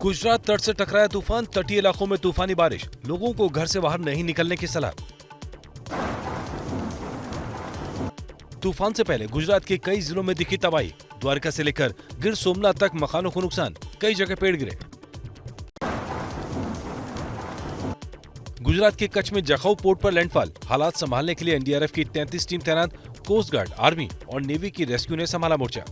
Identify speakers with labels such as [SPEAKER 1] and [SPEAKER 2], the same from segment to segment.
[SPEAKER 1] गुजरात तट से टकराया तूफान, तटीय इलाकों में तूफानी बारिश, लोगों को घर से बाहर नहीं निकलने की सलाह। तूफान से पहले गुजरात के कई जिलों में दिखी तबाही, द्वारका से लेकर गिर सोमनाथ तक मकानों को नुकसान, कई जगह पेड़ गिरे। गुजरात के कच्छ में जखाऊ पोर्ट पर लैंडफॉल, हालात संभालने के लिए एनडीआरएफ की 33 टीम तैनात, कोस्ट गार्ड, आर्मी और नेवी की रेस्क्यू ने संभाला मोर्चा।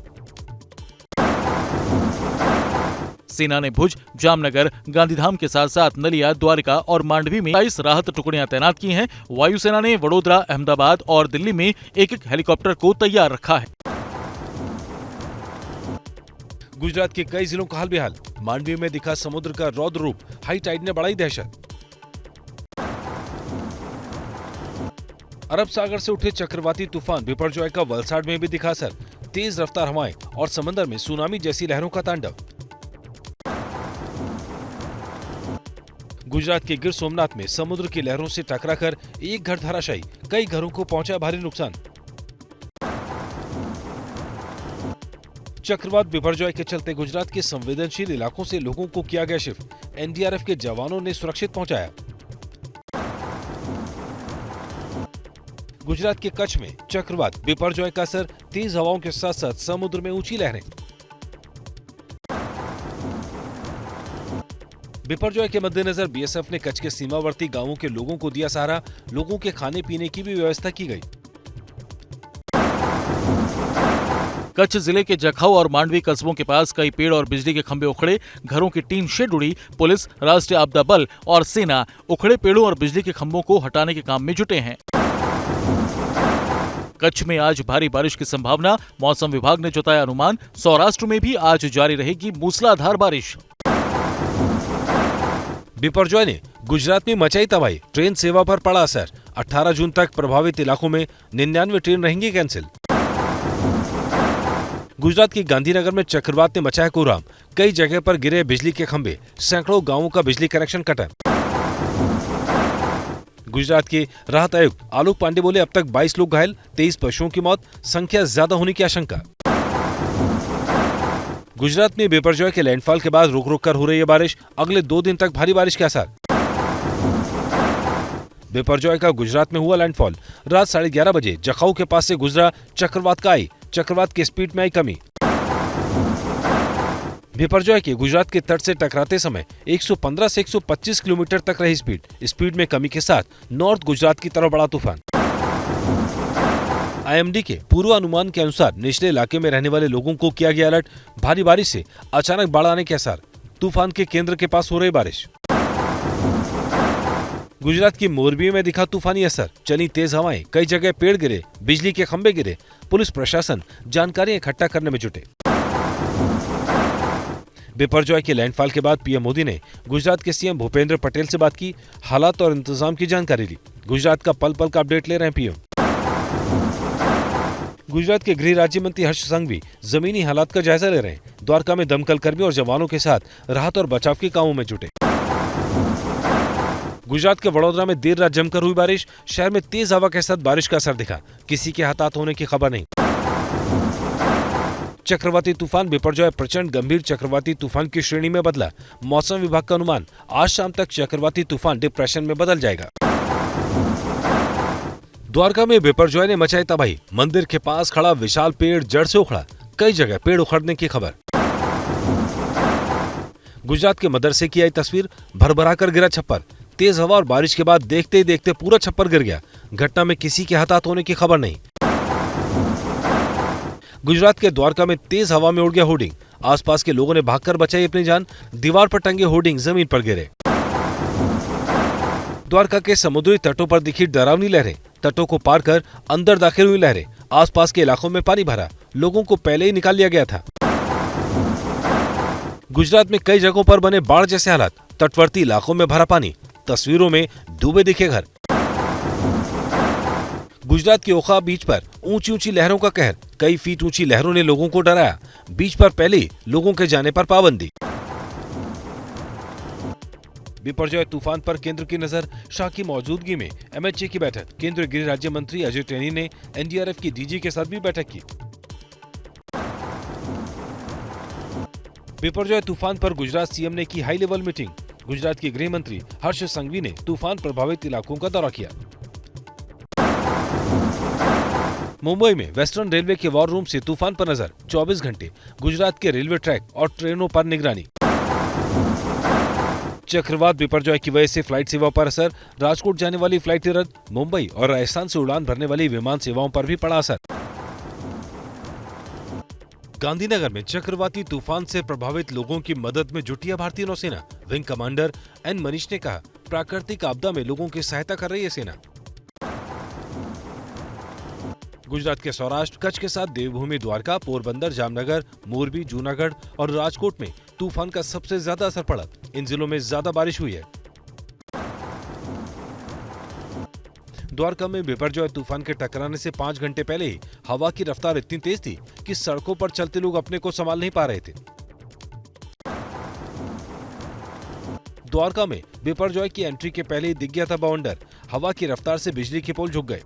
[SPEAKER 2] सेना ने भुज, जामनगर, गांधीधाम के साथ साथ नलिया, द्वारका और मांडवी में 22 राहत टुकड़ियां तैनात की हैं। वायुसेना ने वडोदरा, अहमदाबाद और दिल्ली में एक हेलीकॉप्टर को तैयार रखा है।
[SPEAKER 1] गुजरात के कई जिलों का हाल बेहाल, मांडवी में दिखा समुद्र का रौद्र रूप, हाई टाइड ने बढ़ाई दहशत। अरब सागर से उठे चक्रवाती तूफान बिपरजॉय का वलसाड में भी दिखा असर, तेज रफ्तार हवाएं और समंदर में सुनामी जैसी लहरों का तांडव। गुजरात के गिर सोमनाथ में समुद्र की लहरों से टकराकर एक घर धराशायी, कई घरों को पहुंचा भारी नुकसान। चक्रवात बिपरजॉय के चलते गुजरात के संवेदनशील इलाकों से लोगों को किया गया शिफ्ट, एनडीआरएफ के जवानों ने सुरक्षित पहुंचाया। गुजरात के कच्छ में चक्रवात बिपरजॉय का असर, तेज हवाओं के साथ साथ समुद्र में ऊंची लहरें। बिपरजॉय के मद्देनजर बीएसएफ ने कच्छ के सीमावर्ती गांवों के लोगों को दिया सहारा, लोगों के खाने पीने की भी व्यवस्था की गई।
[SPEAKER 2] कच्छ जिले के जखाऊ और मांडवी कस्बों के पास कई पेड़ और बिजली के खंभे उखड़े, घरों की टीन शेड उड़ी। पुलिस, राष्ट्रीय आपदा बल और सेना उखड़े पेड़ों और बिजली के खंभों को हटाने के काम में जुटे हैं। कच्छ में आज भारी बारिश की संभावना, मौसम विभाग ने जताया अनुमान। सौराष्ट्र में भी आज जारी रहेगी मूसलाधार बारिश।
[SPEAKER 1] बिपरजॉय ने गुजरात में मचाई तबाही, ट्रेन सेवा पर पड़ा असर, 18 जून तक प्रभावित इलाकों में 99 ट्रेन रहेंगी कैंसिल। गुजरात के गांधीनगर में चक्रवात ने मचाया कोहराम, कई जगह पर गिरे बिजली के खंभे, सैकड़ों गांवों का बिजली कनेक्शन कटा। गुजरात के राहत आयुक्त आलोक पांडे बोले, अब तक 22 लोग घायल, 23 पशुओं की मौत, संख्या ज्यादा होने की आशंका। गुजरात में बिपरजॉय के लैंडफॉल के बाद रुक रुक कर हो रही है बारिश, अगले 2 दिन तक भारी बारिश के आसार। बिपरजॉय का गुजरात में हुआ लैंडफॉल, रात 11:30 बजे जखाऊ के पास से गुजरा चक्रवात का आई, चक्रवात की स्पीड में आई कमी। बिपरजॉय के गुजरात के तट से टकराते समय 115 से 125 किलोमीटर तक रही स्पीड में कमी के साथ नॉर्थ गुजरात की तरफ बढ़ा तूफान। आईएमडी के पूर्वानुमान के अनुसार निचले इलाके में रहने वाले लोगों को किया गया अलर्ट, भारी बारिश से अचानक बाढ़ आने के आसार, तूफान के केंद्र के पास हो रही बारिश। गुजरात की मोरबी में दिखा तूफानी असर, चली तेज हवाएं, कई जगह पेड़ गिरे, बिजली के खंभे गिरे, पुलिस प्रशासन जानकारी इकट्ठा करने में जुटे। बिपरजॉय के लैंडफॉल के बाद पीएम मोदी ने गुजरात के सीएम भूपेंद्र पटेल से बात की, हालात और इंतजाम की जानकारी ली। गुजरात का पल पल का अपडेट ले रहे हैं पीएम। गुजरात के गृह राज्य मंत्री हर्ष संघवी जमीनी हालात का जायजा ले रहे हैं। द्वारका में दमकल कर्मी और जवानों के साथ राहत और बचाव के कामों में जुटे। गुजरात के वडोदरा में देर रात जमकर हुई बारिश, शहर में तेज हवा के साथ बारिश का असर दिखा, किसी के हताहत होने की खबर नहीं। चक्रवाती तूफान बिपरजॉय प्रचंड गंभीर चक्रवाती तूफान की श्रेणी में बदला, मौसम विभाग का अनुमान, आज शाम तक चक्रवाती तूफान डिप्रेशन में बदल जाएगा। द्वारका में बिपरजॉय ने मचाई तबाही, मंदिर के पास खड़ा विशाल पेड़ जड़ से उखड़ा, कई जगह पेड़ उखड़ने की खबर। गुजरात के मदरसे की आई तस्वीर, भरभरा कर गिरा छप्पर, तेज हवा और बारिश के बाद देखते ही देखते पूरा छप्पर गिर गया, घटना में किसी के हताहत होने की खबर नहीं। गुजरात के द्वारका में तेज हवा में उड़ गया होर्डिंग, आसपास के लोगों ने भागकर बचाई अपनी जान, दीवार पर टंगे होर्डिंग जमीन पर गिरे। द्वारका के समुद्री तटों पर दिखी डरावनी लहरें, तटों को पार कर अंदर दाखिल हुई लहरें, आसपास के इलाकों में पानी भरा, लोगों को पहले ही निकाल लिया गया था। गुजरात में कई जगहों पर बने बाढ़ जैसे हालात, तटवर्ती इलाकों में भरा पानी, तस्वीरों में डूबे दिखे घर। गुजरात के ओखा बीच पर ऊंची ऊंची लहरों का कहर, कई फीट ऊंची लहरों ने लोगों को डराया, बीच पर पहले ही लोगों के जाने पर पाबंदी। बिपरजॉय तूफान पर केंद्र की नजर, शाह की मौजूदगी में एमएचए की बैठक, केंद्रीय गृह राज्य मंत्री अजय टैनी ने एनडीआरएफ की डीजी के साथ भी बैठक की। बिपरजॉय तूफान पर गुजरात सीएम ने की हाई लेवल मीटिंग। गुजरात के गृह मंत्री हर्ष संघवी ने तूफान प्रभावित इलाकों का दौरा किया। मुंबई में वेस्टर्न रेलवे के वॉर रूम से तूफान पर नजर, 24 घंटे गुजरात के रेलवे ट्रैक और ट्रेनों पर निगरानी। चक्रवात बिपरजॉय की वजह से फ्लाइट सेवा पर असर, राजकोट जाने वाली फ्लाइटें रद्द। मुंबई और राजस्थान से उड़ान भरने वाली विमान सेवाओं पर भी पड़ा असर। गांधीनगर में चक्रवाती तूफान से प्रभावित लोगों की मदद में जुटी है भारतीय नौसेना। विंग कमांडर एन मनीष ने कहा, प्राकृतिक आपदा में लोगों की सहायता कर रही है सेना। गुजरात के सौराष्ट्र, कच्छ के साथ देवभूमि द्वारका, पोरबंदर, जामनगर, मोरबी, जूनागढ़ और राजकोट में तूफान का सबसे ज्यादा असर पड़ा। इन जिलों में ज्यादा बारिश हुई है। द्वारका में बिपरजॉय तूफान के टकराने से 5 घंटे पहले ही हवा की रफ्तार इतनी तेज थी कि सड़कों पर चलते लोग अपने को संभाल नहीं पा रहे थे। द्वारका में बिपरजॉय की एंट्री के पहले ही दिख गया था बवंडर। हवा की रफ्तार से बिजली के पोल झुक गए।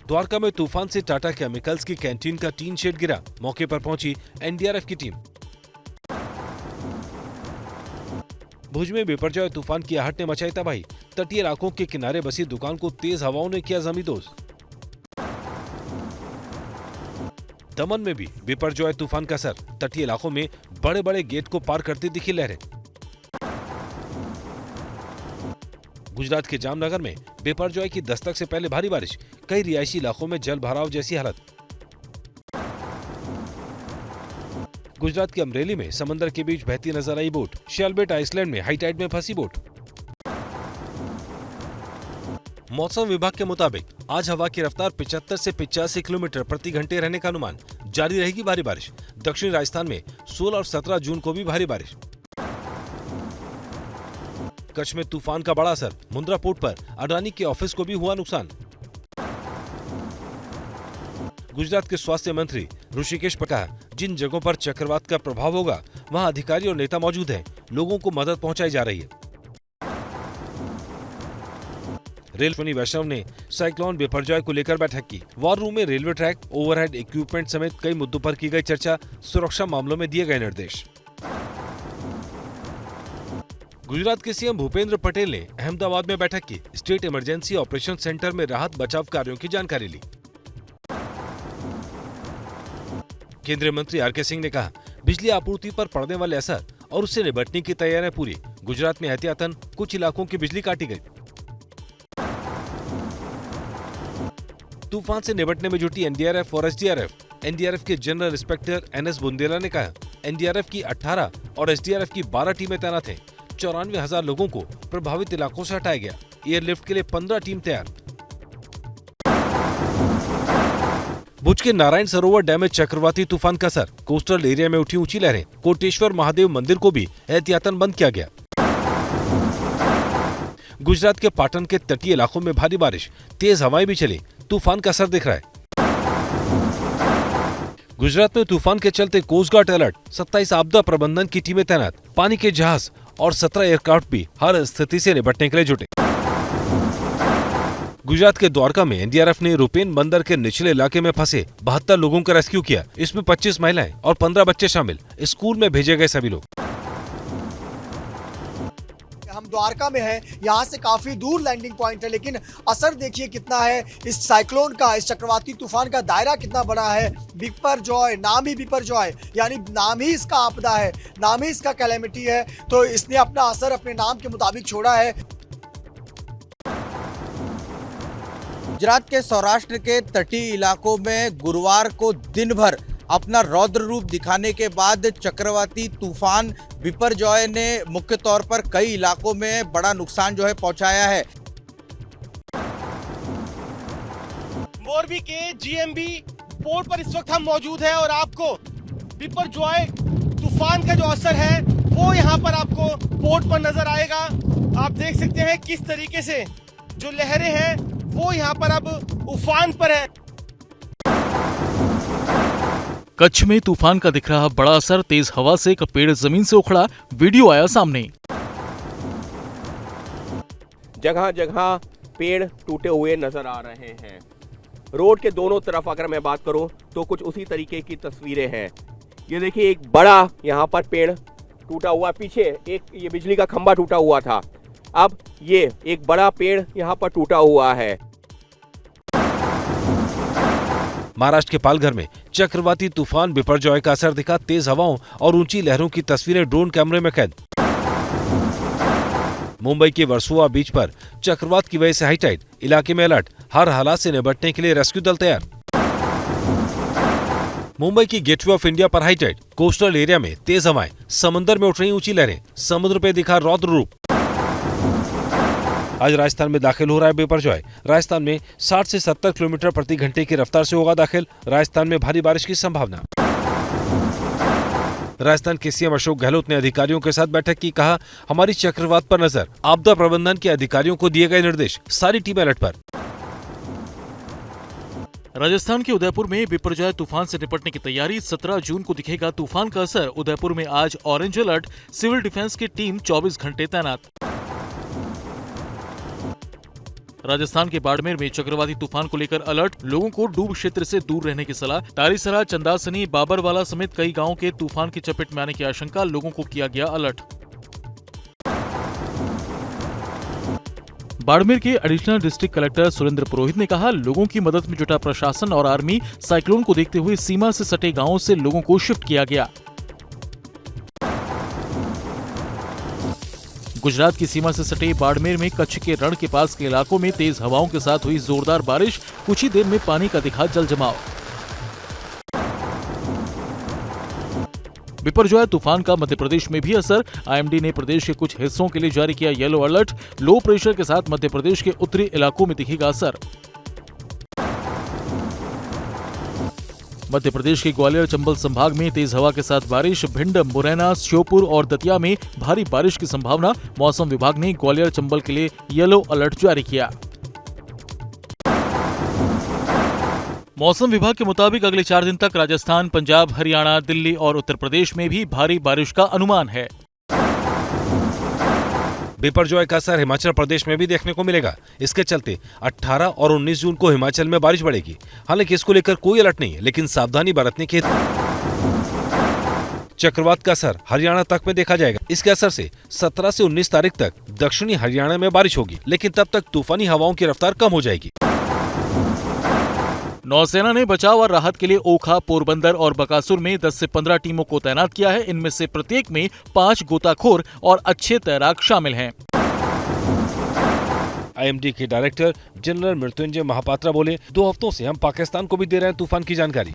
[SPEAKER 1] द्वारका में तूफान से टाटा केमिकल्स की कैंटीन का टीन शेड गिरा। मौके पर पहुंची एनडीआरएफ की टीम। भुज में बिपरजॉय तूफान की आहट ने मचाई तबाही। तटीय इलाकों के किनारे बसी दुकान को तेज हवाओं ने किया जमींदोज। दमन में भी बिपरजॉय तूफान का असर, तटीय इलाकों में बड़े बड़े गेट को पार करती दिखी लहरें। गुजरात के जामनगर में बिपरजॉय की दस्तक से पहले भारी बारिश, कई रिहायशी इलाकों में जल भराव जैसी हालत। गुजरात के अमरेली में समंदर के बीच बहती नजर आई बोट। शेलबेट आइसलैंड में हाई टाइड में फंसी बोट। मौसम विभाग के मुताबिक आज हवा की रफ्तार 75 से 85 किलोमीटर प्रति घंटे रहने का अनुमान। जारी रहेगी भारी बारिश। दक्षिणी राजस्थान में 16 और 17 जून को भी भारी बारिश। कच्छ में तूफान का बड़ा असर, मुंद्रा पोर्ट पर अडानी के ऑफिस को भी हुआ नुकसान। गुजरात के स्वास्थ्य मंत्री ऋषिकेश ने कहा, जिन जगहों पर चक्रवात का प्रभाव होगा वहां अधिकारी और नेता मौजूद हैं, लोगों को मदद पहुंचाई जा रही है। रेलवे वैष्णव ने साइक्लोन बिपरजॉय को लेकर बैठक की। वॉर रूम में रेलवे ट्रैक, ओवरहेड इक्विपमेंट समेत कई मुद्दों पर की गई चर्चा। सुरक्षा मामलों में दिए गए निर्देश। गुजरात के सीएम भूपेंद्र पटेल ने अहमदाबाद में बैठक की। स्टेट इमरजेंसी ऑपरेशन सेंटर में राहत बचाव कार्यों की जानकारी ली। केंद्रीय मंत्री आर.के. सिंह ने कहा, बिजली आपूर्ति पर पड़ने वाले असर और उससे निपटने की तैयारियां पूरी। गुजरात में एहतियातन कुछ इलाकों की बिजली काटी गई। तूफान से निपटने में जुटी एनडीआरएफ और एसडीआरएफ। एनडीआरएफ के जनरल इंस्पेक्टर एनएस बुंदेला ने कहा, एनडीआरएफ की 18 और एसडीआरएफ की 12 टीमें तैनात हैं। 94,000 लोगों को प्रभावित इलाकों से हटाया गया। एयरलिफ्ट के लिए 15 टीम तैयार। भुज के नारायण सरोवर डैम में चक्रवाती तूफान का असर, कोस्टल एरिया में उठी ऊंची लहरें। कोटेश्वर महादेव मंदिर को भी एहतियातन बंद किया गया। गुजरात के पाटन के तटीय इलाकों में भारी बारिश, तेज हवाएं भी चली। तूफान का असर दिख रहा है। गुजरात में तूफान के चलते कोस्ट गार्ड अलर्ट, 27 आपदा प्रबंधन की टीमें तैनात। पानी के जहाज और 17 एयरक्राफ्ट भी हर स्थिति से निपटने के लिए जुटे। गुजरात के द्वारका में एनडीआरएफ ने रुपेन बंदर के निचले इलाके में फंसे 72 लोगों का रेस्क्यू किया। इसमें 25 महिलाएं और 15 बच्चे शामिल। स्कूल में भेजे गए सभी लोग।
[SPEAKER 3] हम द्वारका में हैं, यहाँ से काफी दूर लैंडिंग पॉइंट है, लेकिन असर देखिए कितना है इस साइक्लोन का, इस चक्रवाती तूफान का दायरा कितना बड़ा है। बिपरजॉय, नाम ही बिपरजॉय, यानी नाम ही इसका आपदा है, नाम ही इसका कैलेमिटी है, तो इसने अपना असर अपने नाम के मुताबिक छोड़ा है।
[SPEAKER 4] गुजरात के सौराष्ट्र के तटीय इलाकों में गुरुवार को दिन भर अपना रौद्र रूप दिखाने के बाद चक्रवाती तूफान बिपरजॉय ने मुख्य तौर पर कई इलाकों में बड़ा नुकसान जो है पहुंचाया है।
[SPEAKER 5] मोरबी के जीएमबी पोर्ट पर इस वक्त हम मौजूद हैं और आपको बिपरजॉय तूफान का जो असर है वो यहाँ पर आपको पोर्ट पर नजर आएगा। आप देख सकते हैं किस तरीके से जो लहरें हैं वो यहाँ पर अब उफान पर है।
[SPEAKER 2] कच्छ में तूफान का दिख रहा बड़ा असर, तेज हवा से एक पेड़ जमीन से उखड़ा, वीडियो आया सामने।
[SPEAKER 6] जगह जगह पेड़ टूटे हुए नजर आ रहे हैं। रोड के दोनों तरफ अगर मैं बात करूं तो कुछ उसी तरीके की तस्वीरें हैं। ये देखिए एक बड़ा यहाँ पर पेड़ टूटा हुआ, पीछे एक ये बिजली का खंभा टूटा हुआ था, अब ये एक बड़ा पेड़ यहाँ पर टूटा हुआ है।
[SPEAKER 1] महाराष्ट्र के पालघर में चक्रवाती तूफान बिपरजॉय का असर दिखा। तेज हवाओं और ऊंची लहरों की तस्वीरें ड्रोन कैमरे में कैद। मुंबई के वर्सोवा बीच पर चक्रवात की वजह से हाईटाइड, इलाके में अलर्ट, हर हालात से निपटने के लिए रेस्क्यू दल तैयार। मुंबई की गेटवे ऑफ इंडिया पर हाईटाइड, कोस्टल एरिया में तेज हवाएं, समंदर में उठ रही ऊंची लहरें, समुद्र पे दिखा रौद्र रूप। आज राजस्थान में दाखिल हो रहा है बिपरजॉय। राजस्थान में 60 से 70 किलोमीटर प्रति घंटे की रफ्तार से होगा दाखिल। राजस्थान में भारी बारिश की संभावना। राजस्थान के सीएम अशोक गहलोत ने अधिकारियों के साथ बैठक की, कहा हमारी चक्रवात पर नजर, आपदा प्रबंधन के अधिकारियों को दिए गए निर्देश, सारी टीमें अलर्ट पर।
[SPEAKER 2] राजस्थान के उदयपुर में बिपरजॉय तूफान से निपटने की तैयारी। 17 जून को दिखेगा तूफान का असर। उदयपुर में आज ऑरेंज अलर्ट, सिविल डिफेंस की टीम 24 घंटे तैनात। राजस्थान के बाड़मेर में चक्रवाती तूफान को लेकर अलर्ट, लोगों को डूब क्षेत्र से दूर रहने की सलाह। तारीसरा, चंदासनी, बाबरवाला समेत कई गांवों के तूफान की चपेट में आने की आशंका, लोगों को किया गया अलर्ट। बाड़मेर के एडिशनल डिस्ट्रिक्ट कलेक्टर सुरेंद्र पुरोहित ने कहा, लोगों की मदद में जुटा प्रशासन और आर्मी। साइक्लोन को देखते हुए सीमा से सटे गांवों से लोगों को शिफ्ट किया गया। गुजरात की सीमा से सटे बाड़मेर में कच्छ के रण के पास के इलाकों में तेज हवाओं के साथ हुई जोरदार बारिश, कुछ ही देर में पानी का दिखा जल जमाव। बिपरजॉय तूफान का मध्य प्रदेश में भी असर। आईएमडी ने प्रदेश के कुछ हिस्सों के लिए जारी किया येलो अलर्ट। लो प्रेशर के साथ मध्य प्रदेश के उत्तरी इलाकों में दिखेगा असर। मध्य प्रदेश के ग्वालियर चंबल संभाग में तेज हवा के साथ बारिश। भिंड, मुरैना, श्योपुर और दतिया में भारी बारिश की संभावना। मौसम विभाग ने ग्वालियर चंबल के लिए येलो अलर्ट जारी किया। मौसम विभाग के मुताबिक अगले 4 दिन तक राजस्थान, पंजाब, हरियाणा, दिल्ली और उत्तर प्रदेश में भी भारी बारिश का अनुमान है।
[SPEAKER 1] बिपरजॉय का असर हिमाचल प्रदेश में भी देखने को मिलेगा। इसके चलते 18 और 19 जून को हिमाचल में बारिश बढ़ेगी। हालांकि इसको लेकर कोई अलर्ट नहीं है, लेकिन सावधानी बरतने की। चक्रवात का असर हरियाणा तक में देखा जाएगा। इसके असर से 17 से 19 तारीख तक दक्षिणी हरियाणा में बारिश होगी, लेकिन तब तक तूफानी हवाओं की रफ्तार कम हो जाएगी।
[SPEAKER 2] नौसेना ने बचाव और राहत के लिए ओखा, पोरबंदर और बकासुर में 10 से 15 टीमों को तैनात किया है। इनमें से प्रत्येक में 5 गोताखोर और अच्छे तैराक शामिल हैं।
[SPEAKER 1] आईएमडी के डायरेक्टर जनरल मृत्युंजय महापात्रा बोले, 2 हफ्तों से हम पाकिस्तान को भी दे रहे हैं तूफान की जानकारी।